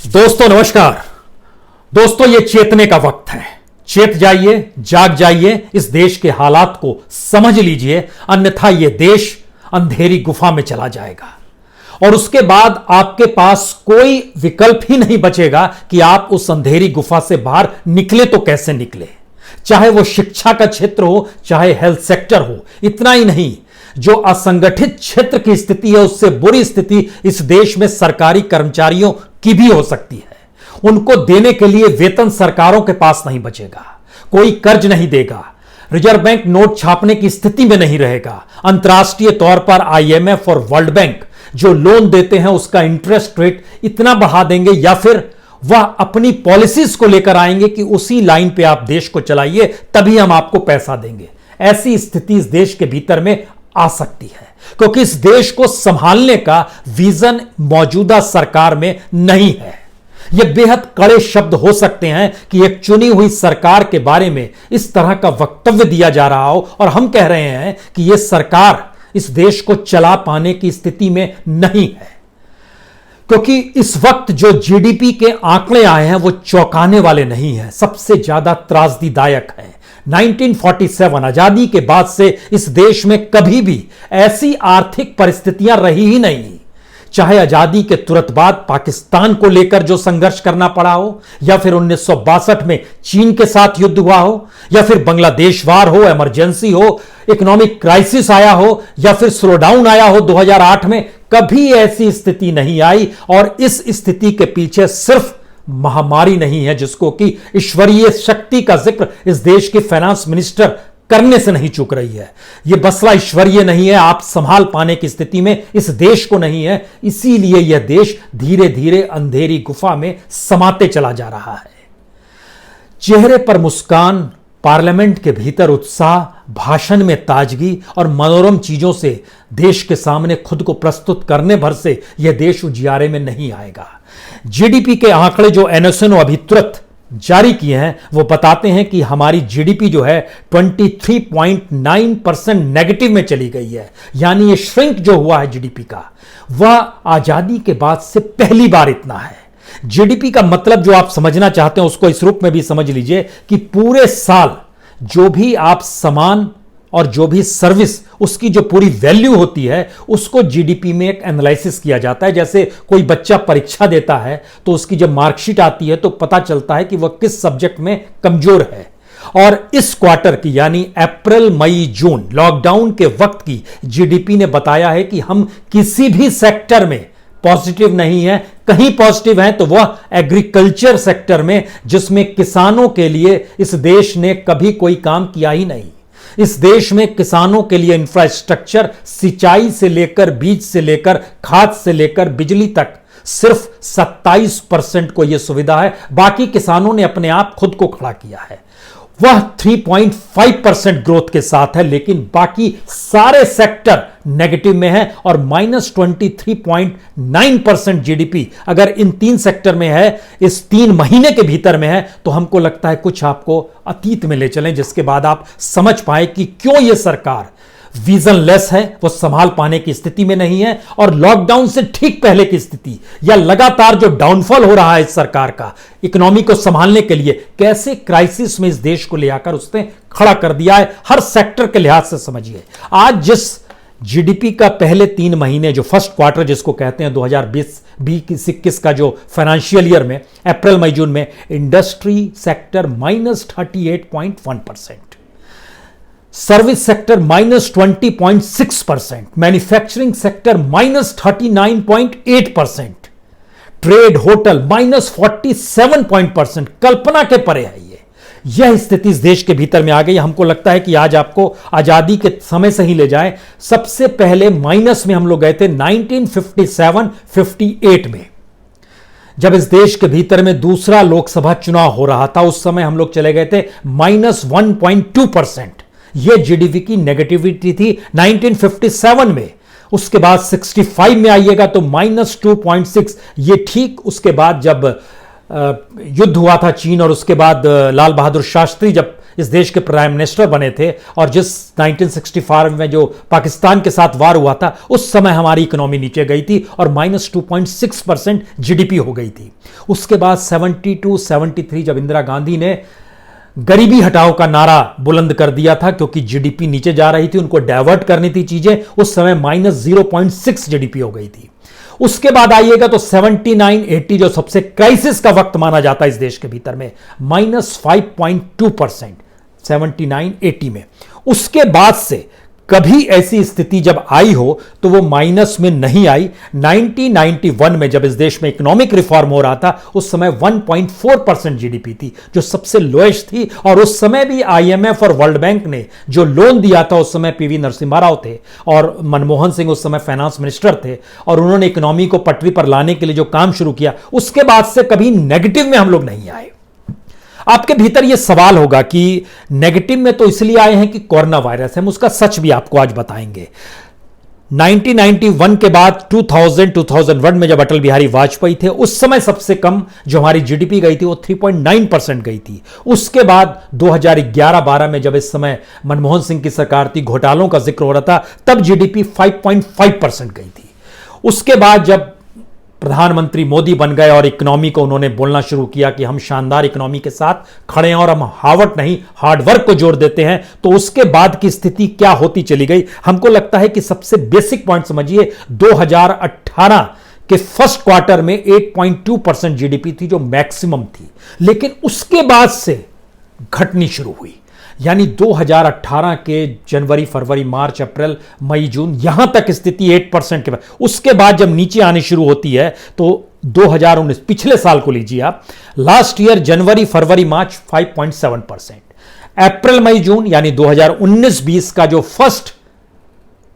दोस्तों नमस्कार। दोस्तों ये चेतने का वक्त है। चेत जाइए, जाग जाइए, इस देश के हालात को समझ लीजिए, अन्यथा ये देश अंधेरी गुफा में चला जाएगा और उसके बाद आपके पास कोई विकल्प ही नहीं बचेगा कि आप उस अंधेरी गुफा से बाहर निकले तो कैसे निकले। चाहे वो शिक्षा का क्षेत्र हो, चाहे हेल्थ सेक्टर हो। इतना ही नहीं, जो असंगठित क्षेत्र की स्थिति है उससे बुरी स्थिति इस देश में सरकारी कर्मचारियों की भी हो सकती है। उनको देने के लिए वेतन सरकारों के पास नहीं बचेगा, कोई कर्ज नहीं देगा, रिजर्व बैंक नोट छापने की स्थिति में नहीं रहेगा। अंतर्राष्ट्रीय तौर पर आईएमएफ और वर्ल्ड बैंक जो लोन देते हैं उसका इंटरेस्ट रेट इतना बढ़ा देंगे या फिर वह अपनी पॉलिसीज को लेकर आएंगे कि उसी लाइन पे आप देश को चलाइए, तभी हम आपको पैसा देंगे। ऐसी स्थिति इस देश के भीतर में आ सकती है क्योंकि इस देश को संभालने का विजन मौजूदा सरकार में नहीं है। यह बेहद कड़े शब्द हो सकते हैं कि एक चुनी हुई सरकार के बारे में इस तरह का वक्तव्य दिया जा रहा हो और हम कह रहे हैं कि यह सरकार इस देश को चला पाने की स्थिति में नहीं है, क्योंकि इस वक्त जो जीडीपी के आंकड़े आए हैं वो चौंकाने वाले नहीं हैं, सबसे ज्यादा त्रासदीदायक है। 1947 आजादी के बाद से इस देश में कभी भी ऐसी आर्थिक परिस्थितियां रही ही नहीं। चाहे आजादी के तुरंत बाद पाकिस्तान को लेकर जो संघर्ष करना पड़ा हो, या फिर 1962 में चीन के साथ युद्ध हुआ हो, या फिर बांग्लादेश वार हो, इमरजेंसी हो, इकोनॉमिक क्राइसिस आया हो, या फिर स्लो डाउन आया हो 2008 में, कभी ऐसी स्थिति नहीं आई। और इस स्थिति के पीछे सिर्फ महामारी नहीं है जिसको कि ईश्वरीय शक्ति का जिक्र इस देश के फाइनेंस मिनिस्टर करने से नहीं चूक रही है। यह मसला ईश्वरीय नहीं है, आप संभाल पाने की स्थिति में इस देश को नहीं है, इसीलिए यह देश धीरे धीरे अंधेरी गुफा में समाते चला जा रहा है। चेहरे पर मुस्कान, पार्लियामेंट के भीतर उत्साह, भाषण में ताजगी और मनोरम चीजों से देश के सामने खुद को प्रस्तुत करने भर से यह देश उजियारे में नहीं आएगा। जीडीपी के आंकड़े जो एनएसएनओ अभी तुरंत जारी किए हैं वो बताते हैं कि हमारी जीडीपी जो है 23.9% नेगेटिव में चली गई है। यानी ये श्रिंक जो हुआ है जीडीपी का, वह आजादी के बाद से पहली बार इतना है। जीडीपी का मतलब जो आप समझना चाहते हैं उसको इस रूप में भी समझ लीजिए कि पूरे साल जो भी आप सामान और जो भी सर्विस, उसकी जो पूरी वैल्यू होती है उसको जीडीपी में एक एनालिसिस किया जाता है। जैसे कोई बच्चा परीक्षा देता है तो उसकी जब मार्कशीट आती है तो पता चलता है कि वह किस सब्जेक्ट में कमजोर है। और इस क्वार्टर की यानी अप्रैल मई जून लॉकडाउन के वक्त की जीडीपी ने बताया है कि हम किसी भी सेक्टर में पॉजिटिव नहीं है। कहीं पॉजिटिव है तो वह एग्रीकल्चर सेक्टर में, जिसमें किसानों के लिए इस देश ने कभी कोई काम किया ही नहीं। इस देश में किसानों के लिए इंफ्रास्ट्रक्चर, सिंचाई से लेकर बीज से लेकर खाद से लेकर बिजली तक सिर्फ 27% को यह सुविधा है। बाकी किसानों ने अपने आप खुद को खड़ा किया है। वह 3.5% ग्रोथ के साथ है, लेकिन बाकी सारे सेक्टर नेगेटिव में है और -23.9% जीडीपी अगर इन तीन सेक्टर में है, इस 3 महीने के भीतर में है, तो हमको लगता है कुछ आपको अतीत में ले चलें जिसके बाद आप समझ पाए कि क्यों यह सरकार विजनलेस है, वो संभाल पाने की स्थिति में नहीं है। और लॉकडाउन से ठीक पहले की स्थिति या लगातार जो डाउनफॉल हो रहा है इस सरकार का इकोनॉमी को संभालने के लिए, कैसे क्राइसिस में इस देश को ले आकर उसने खड़ा कर दिया है, हर सेक्टर के लिहाज से समझिए। आज जिस जीडीपी का पहले 3 महीने जो फर्स्ट क्वार्टर जिसको कहते हैं 2020-21 का जो फाइनेंशियल ईयर में अप्रैल मई जून में, industry sector -38.1%, service sector -20.6%, manufacturing sector -39.8%, trade hotel -47%। कल्पना के परे है यह स्थिति इस देश के भीतर में आ गई। हमको लगता है कि आज आपको आजादी के समय से ही ले जाए। सबसे पहले माइनस में हम लोग गए थे 1957-58 में, जब इस देश के भीतर में दूसरा लोकसभा चुनाव हो रहा था। उस समय हम लोग चले गए थे -1.2%। यह जीडीपी की नेगेटिविटी थी 1957 में। उसके बाद 65 में आइएगा तो -2.6। ये ठीक उसके बाद जब युद्ध हुआ था चीन और उसके बाद लाल बहादुर शास्त्री जब इस देश के प्राइम मिनिस्टर बने थे और जिस 1965 में जो पाकिस्तान के साथ वार हुआ था उस समय हमारी इकोनॉमी नीचे गई थी और -2.6% जीडीपी हो गई थी। उसके बाद 72-73 जब इंदिरा गांधी ने गरीबी हटाओ का नारा बुलंद कर दिया था क्योंकि जीडीपी नीचे जा रही थी, उनको डाइवर्ट करनी थी चीजें, उस समय -0.6 जीडीपी हो गई थी। उसके बाद आइएगा तो 79-80 जो सबसे क्राइसिस का वक्त माना जाता है इस देश के भीतर में, -5.2% 79-80 में। उसके बाद से कभी ऐसी स्थिति जब आई हो तो वो माइनस में नहीं आई। 1991 में जब इस देश में इकोनॉमिक रिफॉर्म हो रहा था उस समय 1.4% जीडीपी थी जो सबसे लोएस्ट थी, और उस समय भी आईएमएफ और वर्ल्ड बैंक ने जो लोन दिया था, उस समय पीवी नरसिम्हा राव थे और मनमोहन सिंह उस समय फाइनेंस मिनिस्टर थे, और उन्होंने इकोनॉमी को पटरी पर लाने के लिए जो काम शुरू किया उसके बाद से कभी नेगेटिव में हम लोग नहीं आए। आपके भीतर यह सवाल होगा कि नेगेटिव में तो इसलिए आए हैं कि कोरोना वायरस है, हम उसका सच भी आपको आज बताएंगे। 1991 के बाद 2001 में जब अटल बिहारी वाजपेयी थे उस समय सबसे कम जो हमारी जीडीपी गई थी वो 3.9% गई थी। उसके बाद 2011-12 में जब इस समय मनमोहन सिंह की सरकार थी, घोटालों का जिक्र हो रहा था, तब जीडीपी 5.5% गई थी। उसके बाद जब प्रधानमंत्री मोदी बन गए और इकोनॉमी को उन्होंने बोलना शुरू किया कि हम शानदार इकोनॉमी के साथ खड़े हैं और हम हार्ड नहीं हार्डवर्क को जोड़ देते हैं, तो उसके बाद की स्थिति क्या होती चली गई। हमको लगता है कि सबसे बेसिक पॉइंट समझिए, 2018 के फर्स्ट क्वार्टर में 8.2% जीडीपी थी जो मैक्सिमम थी, लेकिन उसके बाद से घटनी शुरू हुई। यानी 2018 के जनवरी, फरवरी, मार्च, अप्रैल, मई, जून यहां तक स्थिति 8% के बाद, उसके बाद जब नीचे आनी शुरू होती है तो 2019 पिछले साल को लीजिए आप, लास्ट ईयर जनवरी, फरवरी, मार्च 5.7%, अप्रैल, मई, जून यानी 2019-20 का जो फर्स्ट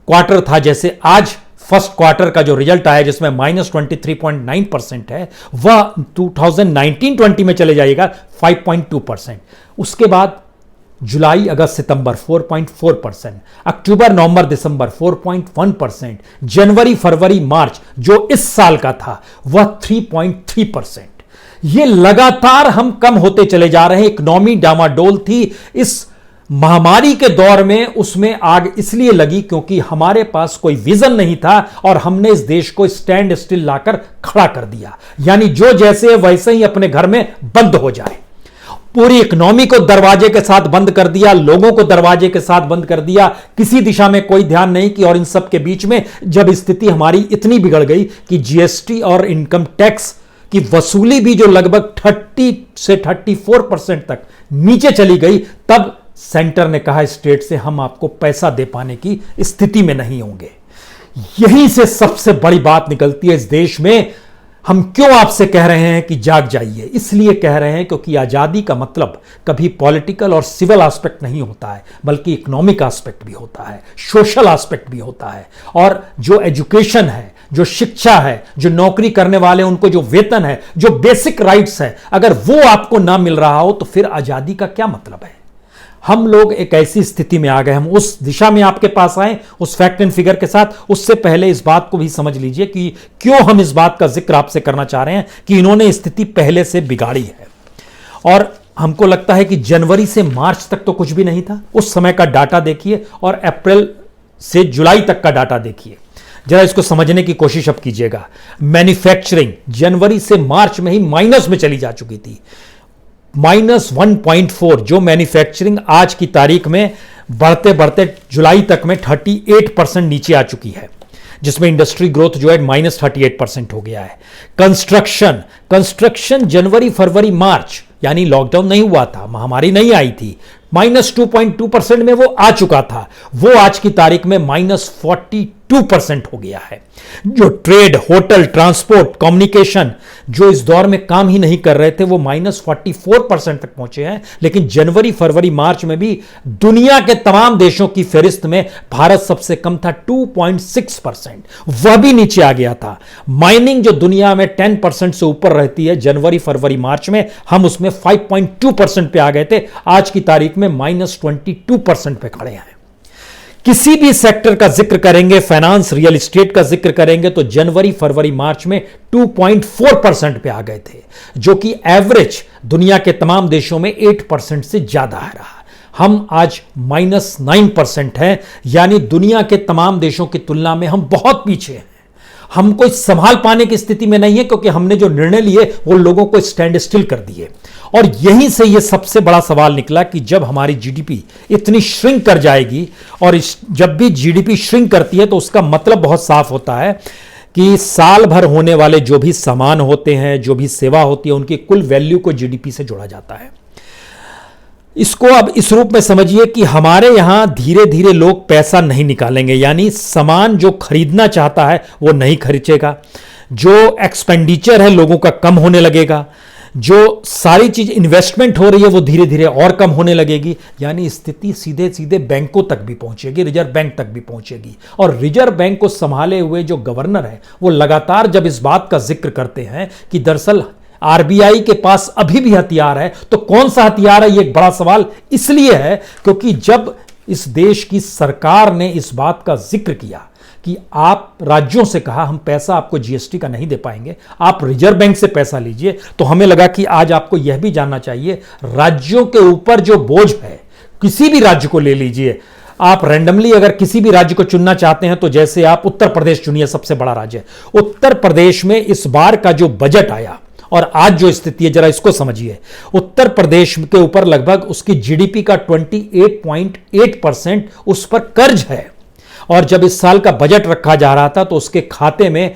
क्वार्टर था, जैसे आज फर्स्ट क्वार्टर का जो रिजल्ट आया जिसमें -23.9% है, वह 2019-20 में चले जाएगा 5.2%। उसके बाद जुलाई, अगस्त, सितंबर 4.4%, अक्टूबर, नवंबर, दिसंबर 4.1%, जनवरी, फरवरी, मार्च जो इस साल का था वह 3.3%। ये लगातार हम कम होते चले जा रहे हैं। इकोनॉमी डामाडोल थी इस महामारी के दौर में, उसमें आग इसलिए लगी क्योंकि हमारे पास कोई विजन नहीं था और हमने इस देश को स्टैंड स्टिल लाकर खड़ा कर दिया, यानी जो जैसे वैसे ही अपने घर में बंद हो जाए। पूरी इकोनॉमी को दरवाजे के साथ बंद कर दिया, लोगों को दरवाजे के साथ बंद कर दिया, किसी दिशा में कोई ध्यान नहीं कि, और इन सब के बीच में जब स्थिति हमारी इतनी बिगड़ गई कि जीएसटी और इनकम टैक्स की वसूली भी जो लगभग 30 से 34% तक नीचे चली गई, तब सेंटर ने कहा स्टेट से हम आपको पैसा दे पाने की स्थिति में नहीं होंगे। यहीं से सबसे बड़ी बात निकलती है इस देश में। हम क्यों आपसे कह रहे हैं कि जाग जाइए? इसलिए कह रहे हैं क्योंकि आजादी का मतलब कभी पॉलिटिकल और सिविल एस्पेक्ट नहीं होता है, बल्कि इकोनॉमिक एस्पेक्ट भी होता है, सोशल एस्पेक्ट भी होता है। और जो एजुकेशन है, जो शिक्षा है, जो नौकरी करने वाले उनको जो वेतन है, जो बेसिक राइट्स है, अगर वो आपको ना मिल रहा हो तो फिर आजादी का क्या मतलब है? हम लोग एक ऐसी स्थिति में आ गए, हम उस दिशा में आपके पास आए उस फैक्ट एंड फिगर के साथ। उससे पहले इस बात को भी समझ लीजिए कि क्यों हम इस बात का जिक्र आपसे करना चाह रहे हैं कि इन्होंने स्थिति पहले से बिगाड़ी है। और हमको लगता है कि जनवरी से मार्च तक तो कुछ भी नहीं था, उस समय का डाटा देखिए, और अप्रैल से जुलाई तक का डाटा देखिए, जरा इसको समझने की कोशिश अब कीजिएगा। मैन्युफैक्चरिंग जनवरी से मार्च में ही माइनस में चली जा चुकी थी, -1.4, जो मैन्युफैक्चरिंग आज की तारीख में बढ़ते बढ़ते जुलाई तक में 38% नीचे आ चुकी है, जिसमें इंडस्ट्री ग्रोथ जो है -38% हो गया है। कंस्ट्रक्शन जनवरी, फरवरी, मार्च यानी लॉकडाउन नहीं हुआ था, महामारी नहीं आई थी, -2.2% में वो आ चुका था, वो आज की तारीख में -42% हो गया है। जो ट्रेड, होटल, ट्रांसपोर्ट, कम्युनिकेशन जो इस दौर में काम ही नहीं कर रहे थे वो -44% तक पहुंचे हैं। लेकिन जनवरी, फरवरी, मार्च में भी दुनिया के तमाम देशों की फहरिस्त में भारत सबसे कम था, 2.6%, वह भी नीचे आ गया था। माइनिंग जो दुनिया में 10% से ऊपर रहती है, जनवरी, फरवरी, मार्च में हम उसमें 5.2% पे आ गए थे, आज की तारीख में -22% पे खड़े हैं। किसी भी सेक्टर का जिक्र करेंगे, फाइनेंस, रियल एस्टेट का जिक्र करेंगे, तो जनवरी, फरवरी, मार्च में 2.4% पे आ गए थे, जो कि एवरेज दुनिया के तमाम देशों में 8% से ज्यादा आ रहा। हम आज -9% हैं, यानी दुनिया के तमाम देशों की तुलना में हम बहुत पीछे हैं। हम कोई संभाल पाने की स्थिति में नहीं है, क्योंकि हमने जो निर्णय लिए वो लोगों को स्टैंड स्टिल कर दिए। और यहीं से ये सबसे बड़ा सवाल निकला कि जब हमारी जीडीपी इतनी श्रिंक कर जाएगी, और जब भी जीडीपी श्रिंक करती है तो उसका मतलब बहुत साफ होता है कि साल भर होने वाले जो भी सामान होते हैं, जो भी सेवा होती है, उनकी कुल वैल्यू को जीडीपी से जोड़ा जाता है। इसको अब इस रूप में समझिए कि हमारे यहां धीरे धीरे लोग पैसा नहीं निकालेंगे, यानी सामान जो खरीदना चाहता है वो नहीं खरीदेगा, जो एक्सपेंडिचर है लोगों का कम होने लगेगा, जो सारी चीज इन्वेस्टमेंट हो रही है वो धीरे धीरे और कम होने लगेगी। यानी स्थिति सीधे सीधे बैंकों तक भी पहुंचेगी, रिजर्व बैंक तक भी पहुंचेगी। और रिजर्व बैंक को संभाले हुए जो गवर्नर है वो लगातार जब इस बात का जिक्र करते हैं कि दरअसल आरबीआई के पास अभी भी हथियार है, तो कौन सा हथियार है, ये एक बड़ा सवाल इसलिए है क्योंकि जब इस देश की सरकार ने इस बात का जिक्र किया कि आप राज्यों से कहा हम पैसा आपको जीएसटी का नहीं दे पाएंगे, आप रिजर्व बैंक से पैसा लीजिए, तो हमें लगा कि आज आपको यह भी जानना चाहिए राज्यों के ऊपर जो बोझ है, किसी भी राज्य को ले लीजिए आप, रैंडमली अगर किसी भी राज्य को चुनना चाहते हैं तो जैसे आप उत्तर प्रदेश चुनिए, सबसे बड़ा राज्य। उत्तर प्रदेश में इस बार का जो बजट आया और आज जो स्थिति है, जरा इसको समझिए। उत्तर प्रदेश के ऊपर लगभग उसकी जीडीपी का 28.8% उस पर कर्ज है, और जब इस साल का बजट रखा जा रहा था तो उसके खाते में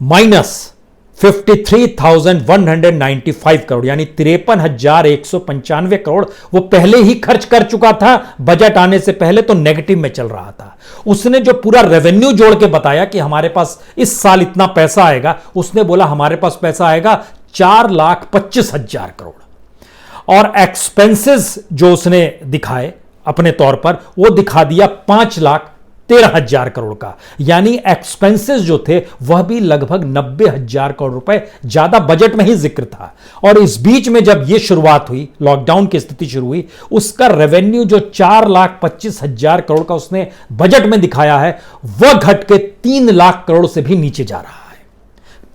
-53,195 करोड़ यानी 53,195 करोड़ वो पहले ही खर्च कर चुका था। बजट आने से पहले तो नेगेटिव में चल रहा था। उसने जो पूरा रेवेन्यू जोड़ के बताया कि हमारे पास इस साल इतना पैसा आएगा, उसने बोला हमारे पास पैसा आएगा 4,25,000 करोड़, और एक्सपेंसेस जो उसने दिखाए अपने तौर पर वो दिखा दिया 5,13,000 करोड़ का, यानी एक्सपेंसेस जो थे वह भी लगभग 90,000 करोड़ रुपए ज्यादा बजट में ही जिक्र था। और इस बीच में जब यह शुरुआत हुई, लॉकडाउन की स्थिति शुरू हुई, उसका रेवेन्यू जो 4,25,000 करोड़ का उसने बजट में दिखाया है वह घट के 3 लाख करोड़ से भी नीचे जा रहा है।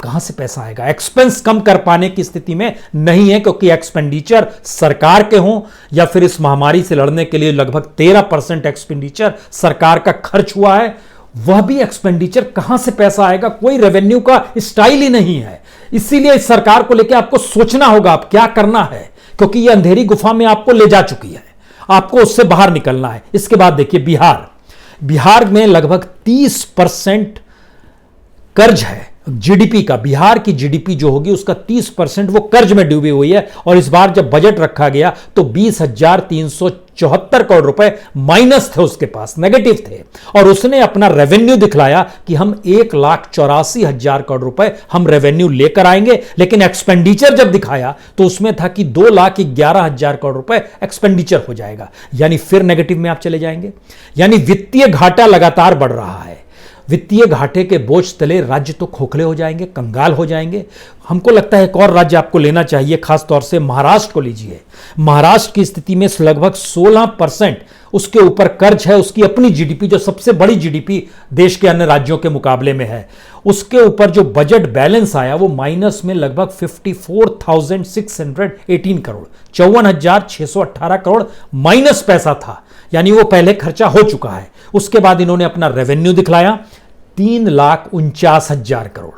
कहां से पैसा आएगा? एक्सपेंस कम कर पाने की स्थिति में नहीं है, क्योंकि एक्सपेंडिचर सरकार के हों या फिर इस महामारी से लड़ने के लिए लगभग 13% एक्सपेंडिचर सरकार का खर्च हुआ है, वह भी एक्सपेंडिचर कहां से पैसा आएगा? कोई रेवेन्यू का स्टाइल ही नहीं है। इसीलिए इस सरकार को लेकर आपको सोचना होगा आप क्या करना है, क्योंकि यह अंधेरी गुफा में आपको ले जा चुकी है, आपको उससे बाहर निकलना है। इसके बाद देखिए बिहार में लगभग 30% कर्ज है जीडीपी का। बिहार की जीडीपी जो होगी उसका 30% वो कर्ज में डूबी हुई है, और इस बार जब बजट रखा गया तो 20,374 करोड़ रुपए माइनस थे, उसके पास नेगेटिव थे, और उसने अपना रेवेन्यू दिखलाया कि हम 1,84,000 करोड़ रुपए हम रेवेन्यू लेकर आएंगे, लेकिन एक्सपेंडिचर जब दिखाया तो उसमें था कि 2,11,000 करोड़ रुपए एक्सपेंडिचर हो जाएगा, यानी फिर नेगेटिव में आप चले जाएंगे। यानी वित्तीय घाटा लगातार बढ़ रहा है। वित्तीय घाटे के बोझ तले राज्य तो खोखले हो जाएंगे, कंगाल हो जाएंगे। हमको लगता है एक और राज्य आपको लेना चाहिए, खासतौर से महाराष्ट्र को लीजिए। महाराष्ट्र की स्थिति में लगभग 16% उसके ऊपर कर्ज है, उसकी अपनी जीडीपी जो सबसे बड़ी जीडीपी देश के अन्य राज्यों के मुकाबले में है, उसके ऊपर जो बजट बैलेंस आया वो माइनस में लगभग 54,618 करोड़ 54,618 करोड़ माइनस पैसा था, यानी वो पहले खर्चा हो चुका है। उसके बाद इन्होंने अपना रेवेन्यू दिखलाया 3,49,000 करोड़,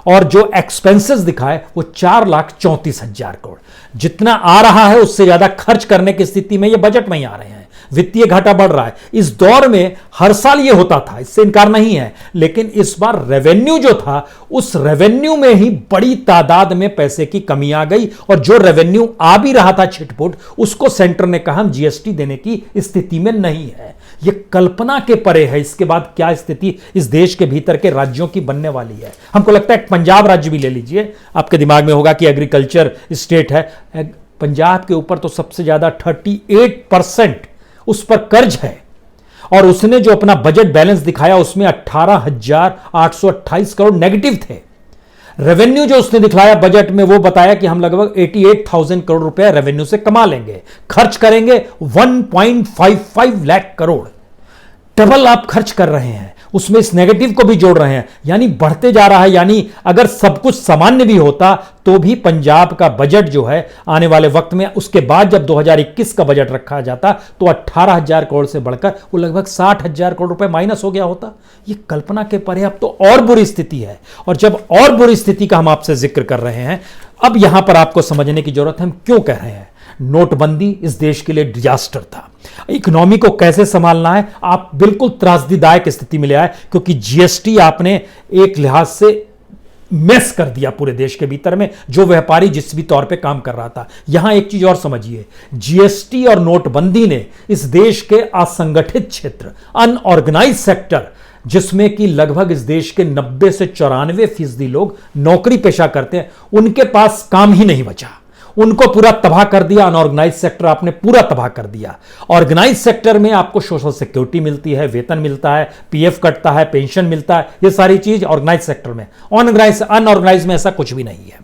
और जो एक्सपेंसेस दिखाए वो 4,34,000 करोड़। जितना आ रहा है उससे ज्यादा खर्च करने की स्थिति में ये बजट में ही आ रहे हैं। वित्तीय घाटा बढ़ रहा है। इस दौर में हर साल ये होता था, इससे इनकार नहीं है, लेकिन इस बार रेवेन्यू जो था उस रेवेन्यू में ही बड़ी तादाद में पैसे की कमी आ गई, और जो रेवेन्यू आ भी रहा था छिटपुट, उसको सेंटर ने कहा हम जीएसटी देने की स्थिति में नहीं है। यह कल्पना के परे है इसके बाद क्या स्थिति इस देश के भीतर के राज्यों की बनने वाली है। हमको लगता है पंजाब राज्य भी ले लीजिए, आपके दिमाग में होगा कि एग्रीकल्चर स्टेट है। पंजाब के ऊपर तो सबसे ज्यादा 38% उस पर कर्ज है, और उसने जो अपना बजट बैलेंस दिखाया उसमें 18,828 करोड़ नेगेटिव थे। रेवेन्यू जो उसने दिखलाया बजट में वो बताया कि हम लगभग 88,000 करोड़ रुपए रेवेन्यू से कमा लेंगे, खर्च करेंगे 1.55 लाख करोड़। डबल आप खर्च कर रहे हैं। उसमें इस नेगेटिव को भी जोड़ रहे हैं, यानी बढ़ते जा रहा है। यानी अगर सब कुछ सामान्य भी होता तो भी पंजाब का बजट जो है आने वाले वक्त में, उसके बाद जब 2021 का बजट रखा जाता तो 18,000 करोड़ से बढ़कर वो लगभग 60,000 करोड़ रुपए माइनस हो गया होता। ये कल्पना के परे अब तो और बुरी स्थिति है। और जब और बुरी स्थिति का हम आपसे जिक्र कर रहे हैं, अब यहां पर आपको समझने की जरूरत है हम क्यों कह रहे हैं। नोटबंदी इस देश के लिए डिजास्टर था। इकोनॉमी को कैसे संभालना है, आप बिल्कुल त्रासदीदायक स्थिति में ले आए, क्योंकि जीएसटी आपने एक लिहाज से मेस कर दिया पूरे देश के भीतर में, जो व्यापारी जिस भी तौर पे काम कर रहा था। यहां एक चीज और समझिए, जीएसटी और नोटबंदी ने इस देश के असंगठित क्षेत्र, अनऑर्गेनाइज सेक्टर, जिसमें कि लगभग इस देश के 90 से 94% लोग नौकरी पेशा करते हैं, उनके पास काम ही नहीं बचा। उनको पूरा तबाह कर दिया। अनऑर्गेनाइज सेक्टर आपने पूरा तबाह कर दिया। ऑर्गेनाइज सेक्टर में आपको सोशल सिक्योरिटी मिलती है, वेतन मिलता है, पीएफ कटता है, पेंशन मिलता है, ये सारी चीज ऑर्गेनाइज सेक्टर में। अनऑर्गेनाइज में ऐसा कुछ भी नहीं है।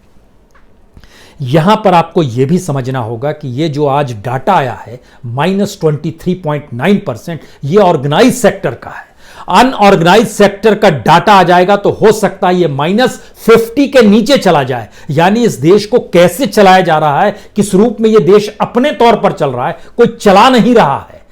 यहां पर आपको यह भी समझना होगा कि ये जो आज डाटा आया है -23.9%, ये ऑर्गेनाइज सेक्टर का है। अनऑर्गेनाइज सेक्टर का डाटा आ जाएगा तो हो सकता है ये -50 के नीचे चला जाए। यानी इस देश को कैसे चलाया जा रहा है, किस रूप में ये देश अपने तौर पर चल रहा है, कोई चला नहीं रहा है।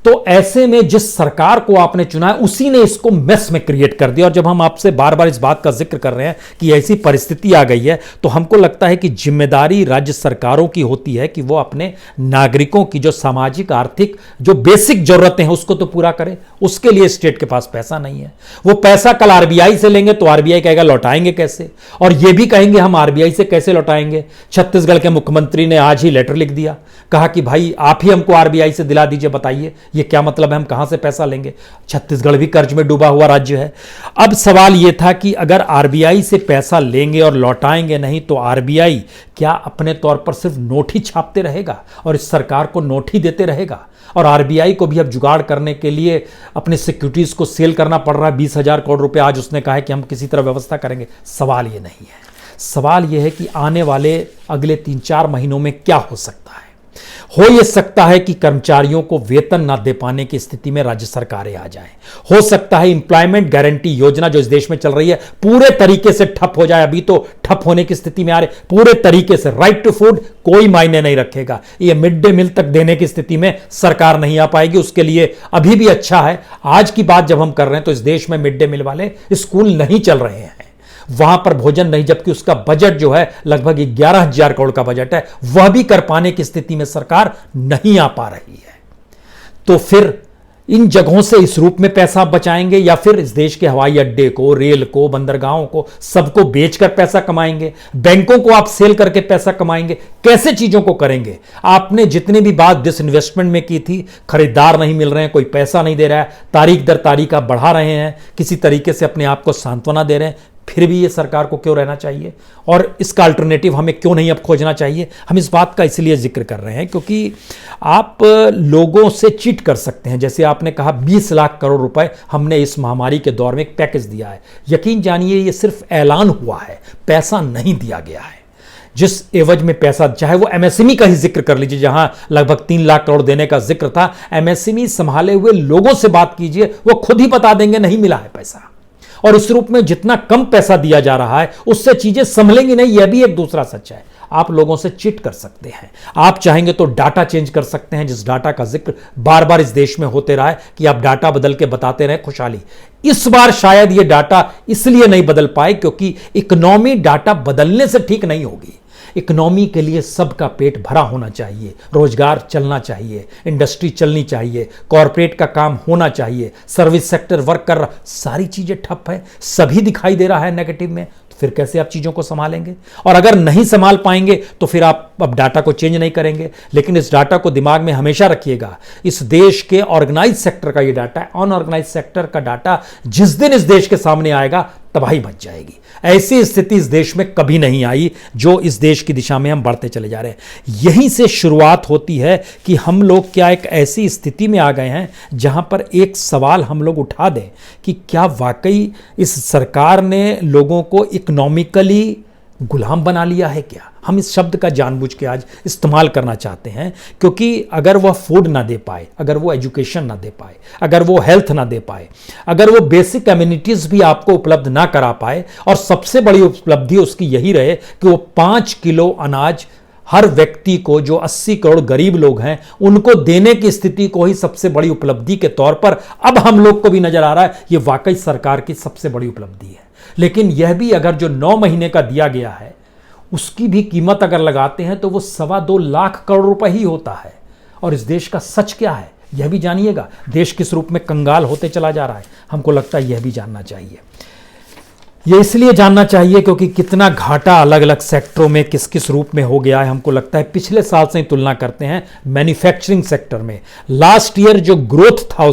तो ऐसे में जिस सरकार को आपने चुना है उसी ने इसको मेस में क्रिएट कर दिया। और जब हम आपसे बार बार इस बात का जिक्र कर रहे हैं कि ऐसी परिस्थिति आ गई है, तो हमको लगता है कि जिम्मेदारी राज्य सरकारों की होती है कि वो अपने नागरिकों की जो सामाजिक आर्थिक जो बेसिक जरूरतें हैं उसको तो पूरा करें। उसके लिए स्टेट के पास पैसा नहीं है। वो पैसा कल आरबीआई से लेंगे तो आरबीआई कहेगा लौटाएंगे कैसे, और ये भी कहेंगे हम आरबीआई से कैसे लौटाएंगे। छत्तीसगढ़ के मुख्यमंत्री ने आज ही लेटर लिख दिया, कहा कि भाई आप ही हमको आरबीआई से दिला दीजिए, बताइए ये क्या मतलब है, हम कहां से पैसा लेंगे। छत्तीसगढ़ भी कर्ज में डूबा हुआ राज्य है। अब सवाल यह था कि अगर आरबीआई से पैसा लेंगे और लौटाएंगे नहीं तो आरबीआई क्या अपने तौर पर सिर्फ नोट ही छापते रहेगा और इस सरकार को नोट ही देते रहेगा। और आरबीआई को भी अब जुगाड़ करने के लिए अपने सिक्योरिटीज को सेल करना पड़ रहा है। 20,000 करोड़ रुपए आज उसने कहा है कि हम किसी तरह व्यवस्था करेंगे। सवाल यह नहीं है। सवाल यह है कि आने वाले अगले 3-4 महीनों में क्या हो सकता है। हो यह सकता है कि कर्मचारियों को वेतन ना दे पाने की स्थिति में राज्य सरकारें आ जाएं। हो सकता है एम्प्लॉयमेंट गारंटी योजना जो इस देश में चल रही है पूरे तरीके से ठप हो जाए। अभी तो ठप होने की स्थिति में आ रहे, पूरे तरीके से राइट टू फूड कोई मायने नहीं रखेगा। ये मिड डे मील तक देने की स्थिति में सरकार नहीं आ पाएगी। उसके लिए अभी भी अच्छा है, आज की बात जब हम कर रहे हैं तो इस देश में मिड डे मील वाले स्कूल नहीं चल रहे हैं, वहां पर भोजन नहीं, जबकि उसका बजट जो है लगभग 11,000 करोड़ का बजट है, वह भी कर पाने की स्थिति में सरकार नहीं आ पा रही है। तो फिर इन जगहों से इस रूप में पैसा बचाएंगे या फिर इस देश के हवाई अड्डे को, रेल को, बंदरगाहों को सबको बेचकर पैसा कमाएंगे, बैंकों को आप सेल करके पैसा कमाएंगे, कैसे चीजों को करेंगे। आपने जितने भी बात डिसइन्वेस्टमेंट में की थी, खरीदार नहीं मिल रहे हैं, कोई पैसा नहीं दे रहा है, तारीख दर तारीख आप बढ़ा रहे हैं, किसी तरीके से अपने आप को सांत्वना दे रहे हैं, फिर भी ये सरकार को क्यों रहना चाहिए और इसका अल्टरनेटिव हमें क्यों नहीं अब खोजना चाहिए। हम इस बात का इसलिए जिक्र कर रहे हैं क्योंकि आप लोगों से चीट कर सकते हैं। जैसे आपने कहा 20 लाख करोड़ रुपए हमने इस महामारी के दौर में एक पैकेज दिया है। यकीन जानिए ये सिर्फ ऐलान हुआ है, पैसा नहीं दिया गया है। जिस एवज में पैसा, चाहे वो एमएसएमई का ही जिक्र कर लीजिए, जहां लगभग 3 लाख करोड़ देने का जिक्र था, एमएसएमई संभाले हुए लोगों से बात कीजिए, वो खुद ही बता देंगे नहीं मिला है पैसा। और इस रूप में जितना कम पैसा दिया जा रहा है उससे चीजें संभलेंगी नहीं। यह भी एक दूसरा सच है। आप लोगों से चिट कर सकते हैं, आप चाहेंगे तो डाटा चेंज कर सकते हैं, जिस डाटा का जिक्र बार बार इस देश में होते रहा है कि आप डाटा बदल के बताते रहे खुशहाली। इस बार शायद यह डाटा इसलिए नहीं बदल पाए क्योंकि इकोनॉमी डाटा बदलने से ठीक नहीं होगी। इकोनॉमी के लिए सबका पेट भरा होना चाहिए, रोजगार चलना चाहिए, इंडस्ट्री चलनी चाहिए, कॉरपोरेट का काम होना चाहिए, सर्विस सेक्टर वर्क कर रहा, सारी चीजें ठप है, सभी दिखाई दे रहा है नेगेटिव में। तो फिर कैसे आप चीजों को संभालेंगे? और अगर नहीं संभाल पाएंगे तो फिर आप अब डाटा को चेंज नहीं करेंगे। लेकिन इस डाटा को दिमाग में हमेशा रखिएगा, इस देश के ऑर्गेनाइज सेक्टर का ये डाटा है। अनऑर्गेनाइज सेक्टर का डाटा जिस दिन इस देश के सामने आएगा तबाही मच जाएगी। ऐसी स्थिति इस देश में कभी नहीं आई जो इस देश की दिशा में हम बढ़ते चले जा रहे हैं। यहीं से शुरुआत होती है कि हम लोग क्या एक ऐसी स्थिति में आ गए हैं जहां पर एक सवाल हम लोग उठा दें कि क्या वाकई इस सरकार ने लोगों को इकोनॉमिकली गुलाम बना लिया है क्या? हम इस शब्द का जानबूझ के आज इस्तेमाल करना चाहते हैं, क्योंकि अगर वह फूड ना दे पाए, अगर वो एजुकेशन ना दे पाए, अगर वो हेल्थ ना दे पाए, अगर वो बेसिक कम्युनिटीज भी आपको उपलब्ध ना करा पाए, और सबसे बड़ी उपलब्धि उसकी यही रहे कि वो 5 किलो अनाज हर व्यक्ति को, जो 80 करोड़ गरीब लोग हैं, उनको देने की स्थिति को ही सबसे बड़ी उपलब्धि के तौर पर अब हम लोग को भी नजर आ रहा है, ये वाकई सरकार की सबसे बड़ी उपलब्धि है। लेकिन यह भी अगर जो 9 महीने का दिया गया है उसकी भी कीमत अगर लगाते हैं तो वो 2.25 लाख करोड़ रुपए ही होता है। और इस देश का सच क्या है यह भी जानिएगा। देश किस रूप में कंगाल होते चला जा रहा है, हमको लगता है यह भी जानना चाहिए। यह इसलिए जानना चाहिए क्योंकि कितना घाटा अलग अलग सेक्टरों में किस किस रूप में हो गया है। हमको लगता है पिछले साल से ही तुलना करते हैं मैन्युफैक्चरिंग सेक्टर में, लास्ट ईयर जो ग्रोथ था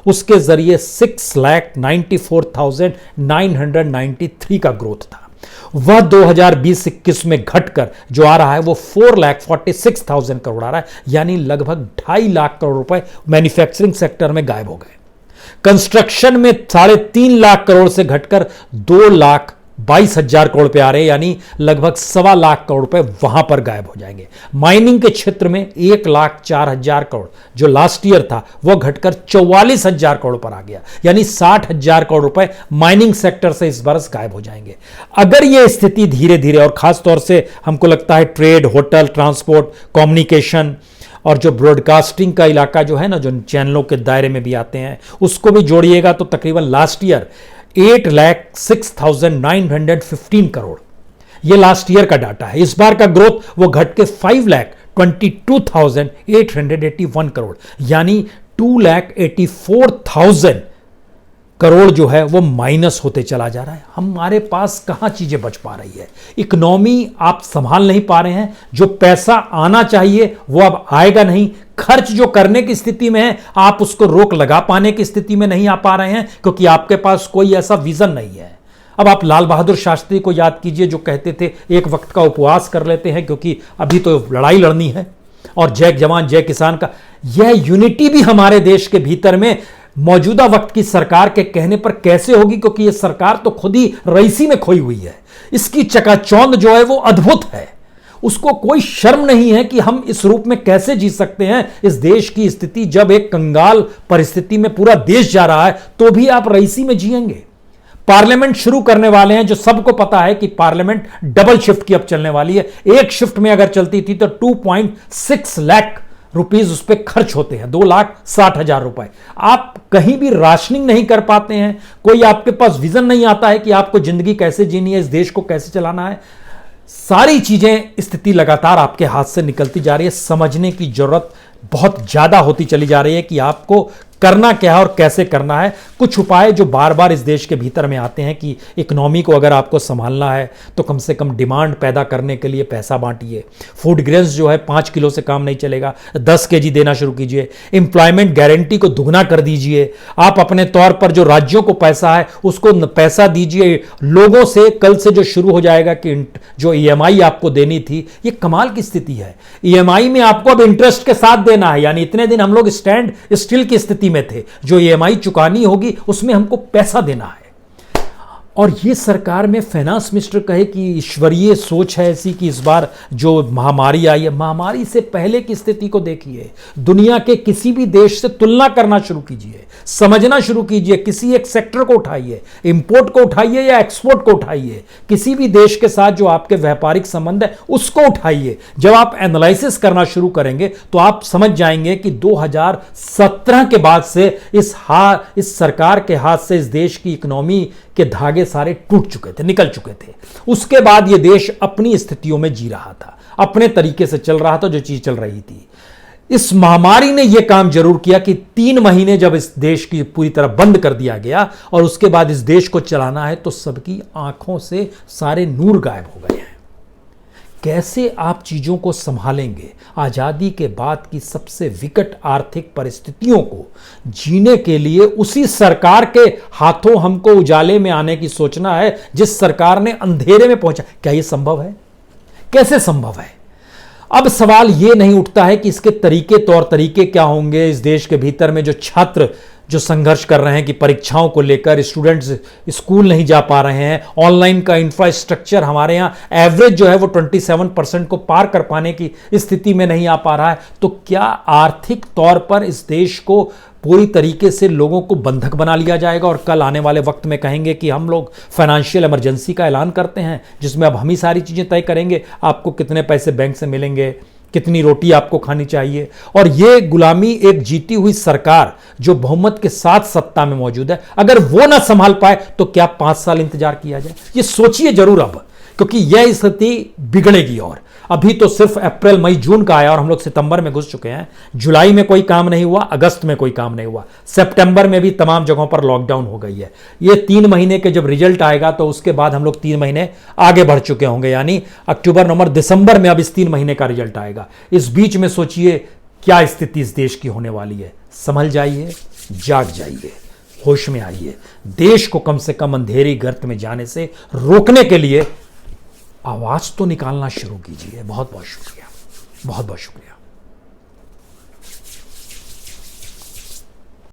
उसके जरिए 6,94,993 का ग्रोथ था। वह 2020-21 में घटकर जो आ रहा है वो 4,46,000 करोड़ आ रहा है, यानी लगभग 2.5 लाख करोड़ रुपए मैन्युफैक्चरिंग सेक्टर में गायब हो गए। कंस्ट्रक्शन में 3.5 लाख करोड़ से घटकर 2,22,000 करोड़ पे आ रहे हैं, यानी लगभग 1.25 लाख करोड़ रुपए वहां पर गायब हो जाएंगे। माइनिंग के क्षेत्र में 1,04,000 करोड़ जो लास्ट ईयर था वह घटकर 44,000 करोड़ पर आ गया, यानी 60,000 करोड़ रुपए माइनिंग सेक्टर से इस बरस गायब हो जाएंगे। अगर यह स्थिति धीरे धीरे, और खासतौर से हमको लगता है ट्रेड, होटल, ट्रांसपोर्ट, कम्युनिकेशन और जो ब्रॉडकास्टिंग का इलाका जो है ना, जो चैनलों के दायरे में भी आते हैं, उसको भी जोड़िएगा तो तकरीबन लास्ट ईयर 8,06,915 करोड़ ये लास्ट ईयर का डाटा है। इस बार का ग्रोथ वो घट के 5,22,881 करोड़, यानी 2,84,000 करोड़ जो है वो माइनस होते चला जा रहा है। हमारे पास कहां चीजें बच पा रही है, इकोनॉमी आप संभाल नहीं पा रहे हैं। जो पैसा आना चाहिए वो अब आएगा नहीं, खर्च जो करने की स्थिति में है आप उसको रोक लगा पाने की स्थिति में नहीं आ पा रहे हैं, क्योंकि आपके पास कोई ऐसा विजन नहीं है। अब आप लाल बहादुर शास्त्री को याद कीजिए, जो कहते थे एक वक्त का उपवास कर लेते हैं क्योंकि अभी तो लड़ाई लड़नी है, और जय जवान जय किसान का यह यूनिटी भी हमारे देश के भीतर में मौजूदा वक्त की सरकार के कहने पर कैसे होगी, क्योंकि यह सरकार तो खुद ही रईसी में खोई हुई है। इसकी चकाचौंध जो है वो अद्भुत है। उसको कोई शर्म नहीं है कि हम इस रूप में कैसे जी सकते हैं। इस देश की स्थिति जब एक कंगाल परिस्थिति में पूरा देश जा रहा है तो भी आप रईसी में जिएंगे। पार्लियामेंट शुरू करने वाले हैं, जो सबको पता है कि पार्लियामेंट डबल शिफ्ट की अब चलने वाली है। एक शिफ्ट में अगर चलती थी तो 2.6 लाख रुपीज उस पर खर्च होते हैं, 2,60,000 रुपए। आप कहीं भी राशनिंग नहीं कर पाते हैं, कोई आपके पास विजन नहीं आता है कि आपको जिंदगी कैसे जीनी है, इस देश को कैसे चलाना है। सारी चीजें, स्थिति लगातार आपके हाथ से निकलती जा रही है। समझने की जरूरत बहुत ज्यादा होती चली जा रही है कि आपको करना क्या है और कैसे करना है। कुछ उपाय जो बार बार इस देश के भीतर में आते हैं कि इकोनॉमी को अगर आपको संभालना है तो कम से कम डिमांड पैदा करने के लिए पैसा बांटिए। फूड ग्रेन्स जो है 5 किलो से काम नहीं चलेगा, 10 केजी देना शुरू कीजिए। एम्प्लॉयमेंट गारंटी को दुगना कर दीजिए। आप अपने तौर पर जो राज्यों को पैसा है उसको पैसा दीजिए लोगों से। कल से जो शुरू हो जाएगा कि जो EMI आपको देनी थी, ये कमाल की स्थिति है। EMI में आपको अब इंटरेस्ट के साथ देना है, यानी इतने दिन हम लोग स्टैंड स्टिल की स्थिति में थे, जो EMI चुकानी होगी उसमें हमको पैसा देना है। और ये सरकार में फाइनेंस मिनिस्टर कहे कि ईश्वरीय सोच है ऐसी कि इस बार जो महामारी आई है, महामारी से पहले की स्थिति को देखिए, दुनिया के किसी भी देश से तुलना करना शुरू कीजिए, समझना शुरू कीजिए। किसी एक सेक्टर को उठाइए, इंपोर्ट को उठाइए या एक्सपोर्ट को उठाइए, किसी भी देश के साथ जो आपके व्यापारिक संबंध है उसको उठाइए। जब आप एनालिसिस करना शुरू करेंगे तो आप समझ जाएंगे कि 2017 के बाद से इस सरकार के हाथ से इस देश की इकोनॉमी के धागे सारे टूट चुके थे, निकल चुके थे। उसके बाद यह देश अपनी स्थितियों में जी रहा था, अपने तरीके से चल रहा था जो चीज चल रही थी। इस महामारी ने यह काम जरूर किया कि 3 महीने जब इस देश की पूरी तरह बंद कर दिया गया और उसके बाद इस देश को चलाना है तो सबकी आंखों से सारे नूर गायब हो गए हैं। कैसे आप चीजों को संभालेंगे? आजादी के बाद की सबसे विकट आर्थिक परिस्थितियों को जीने के लिए उसी सरकार के हाथों हमको उजाले में आने की सोचना है जिस सरकार ने अंधेरे में पहुंचा। क्या यह संभव है? कैसे संभव है? अब सवाल यह नहीं उठता है कि इसके तरीके, तौर तरीके क्या होंगे। इस देश के भीतर में जो छात्र जो संघर्ष कर रहे हैं कि परीक्षाओं को लेकर स्टूडेंट्स स्कूल नहीं जा पा रहे हैं, ऑनलाइन का इंफ्रास्ट्रक्चर हमारे यहाँ एवरेज जो है वो 27% को पार कर पाने की स्थिति में नहीं आ पा रहा है, तो क्या आर्थिक तौर पर इस देश को पूरी तरीके से लोगों को बंधक बना लिया जाएगा और कल आने वाले वक्त में कहेंगे कि हम लोग फाइनेंशियल इमरजेंसी का ऐलान करते हैं जिसमें अब हम ही सारी चीजें तय करेंगे, आपको कितने पैसे बैंक से मिलेंगे, कितनी रोटी आपको खानी चाहिए। और ये गुलामी एक जीती हुई सरकार जो बहुमत के साथ सत्ता में मौजूद है, अगर वो ना संभाल पाए तो क्या 5 साल इंतजार किया जाए? ये सोचिए जरूर अब, क्योंकि यह स्थिति बिगड़ेगी। और अभी तो सिर्फ अप्रैल मई जून का आया और हम लोग सितंबर में घुस चुके हैं। जुलाई में कोई काम नहीं हुआ, अगस्त में कोई काम नहीं हुआ, सितंबर में भी तमाम जगहों पर लॉकडाउन हो गई है। ये 3 महीने के जब रिजल्ट आएगा तो उसके बाद हम लोग 3 महीने आगे बढ़ चुके होंगे, यानी अक्टूबर नवंबर दिसंबर में अब इस 3 महीने का रिजल्ट आएगा। इस बीच में सोचिए क्या स्थिति इस देश की होने वाली है। संभल जाइए, जाग जाइए, होश में आइए। देश को कम से कम अंधेरी गर्त में जाने से रोकने के लिए आवाज तो निकालना शुरू कीजिए। बहुत बहुत शुक्रिया, बहुत बहुत शुक्रिया।